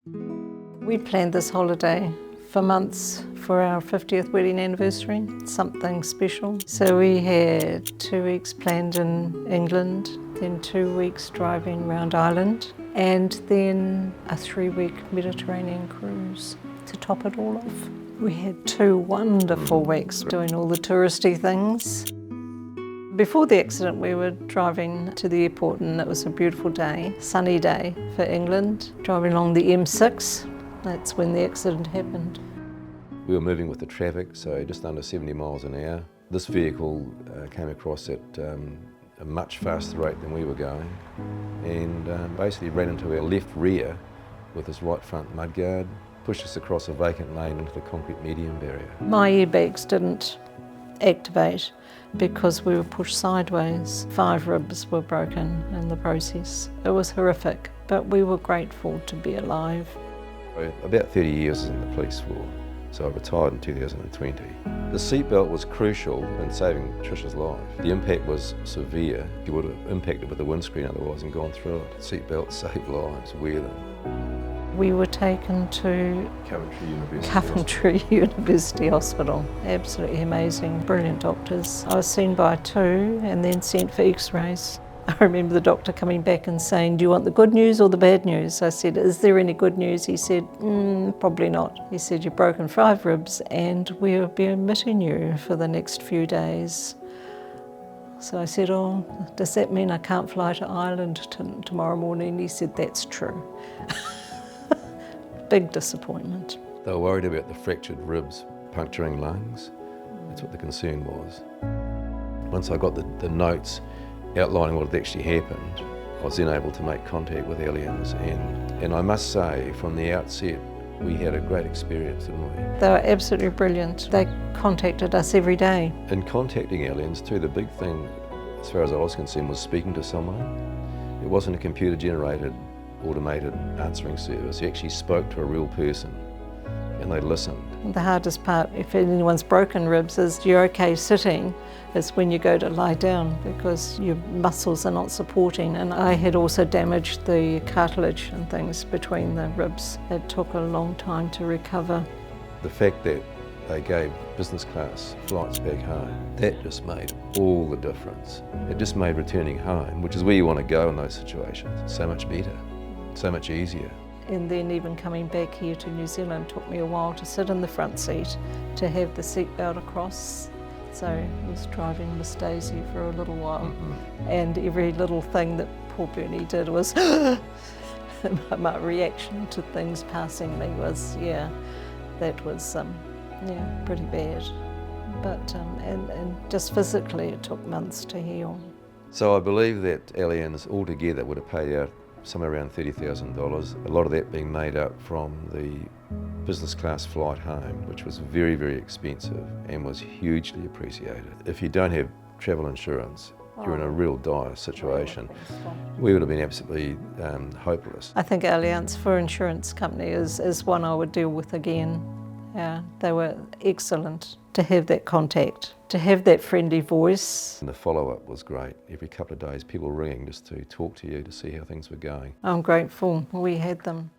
We planned this holiday for months for our 50th wedding anniversary, something special. So we had 2 weeks planned in England, then 2 weeks driving around Ireland, and then a 3-week Mediterranean cruise to top it all off. We had 2 wonderful weeks doing all the touristy things. Before the accident, we were driving to the airport and it was a beautiful day, sunny day for England, driving along the M6. That's when the accident happened. We were moving with the traffic, so just under 70 miles an hour. This vehicle came across at a much faster rate than we were going and basically ran into our left rear with his right front mudguard, pushed us across a vacant lane into the concrete median barrier. My airbags didn't activate because we were pushed sideways. 5 ribs were broken in the process. It was horrific, but we were grateful to be alive. About 30 years in the police force, so I retired in 2020. The seatbelt was crucial in saving Tricia's life. The impact was severe. She would have impacted with the windscreen otherwise and gone through it. Seatbelts save lives, wear them. We were taken to Coventry University Hospital. Absolutely amazing, brilliant doctors. I was seen by 2 and then sent for x-rays. I remember the doctor coming back and saying, "Do you want the good news or the bad news?" I said, "Is there any good news?" He said, "Probably not." He said, "You've broken 5 ribs and we'll be admitting you for the next few days." So I said, "Oh, does that mean I can't fly to Ireland tomorrow morning?" He said, "That's true." Big disappointment. They were worried about the fractured ribs puncturing lungs. That's what the concern was. Once I got the notes outlining what had actually happened, I was then able to make contact with Allianz and I must say from the outset we had a great experience, didn't we? They were absolutely brilliant. They contacted us every day. In contacting Allianz too, the big thing as far as I was concerned was speaking to someone. It wasn't a computer generated automated answering service. You actually spoke to a real person and they listened. The hardest part, if anyone's broken ribs, is you're okay sitting. It's when you go to lie down because your muscles are not supporting. And I had also damaged the cartilage and things between the ribs. It took a long time to recover. The fact that they gave business class flights back home, that just made all the difference. It just made returning home, which is where you want to go in those situations, so much better, so much easier. And then even coming back here to New Zealand took me a while to sit in the front seat, to have the seatbelt across. So I was driving Miss Daisy for a little while, and every little thing that poor Bernie did was, my reaction to things passing me was, that was, pretty bad. But, and just physically it took months to heal. So I believe that Allianz altogether would have paid out somewhere around $30,000, a lot of that being made up from the business class flight home, which was very, very expensive and was hugely appreciated. If you don't have travel insurance, you're in a real dire situation. We would have been absolutely hopeless. I think Allianz for insurance company is one I would deal with again. They were excellent to have that contact, to have that friendly voice. And the follow-up was great. Every couple of days people ringing just to talk to you to see how things were going. I'm grateful we had them.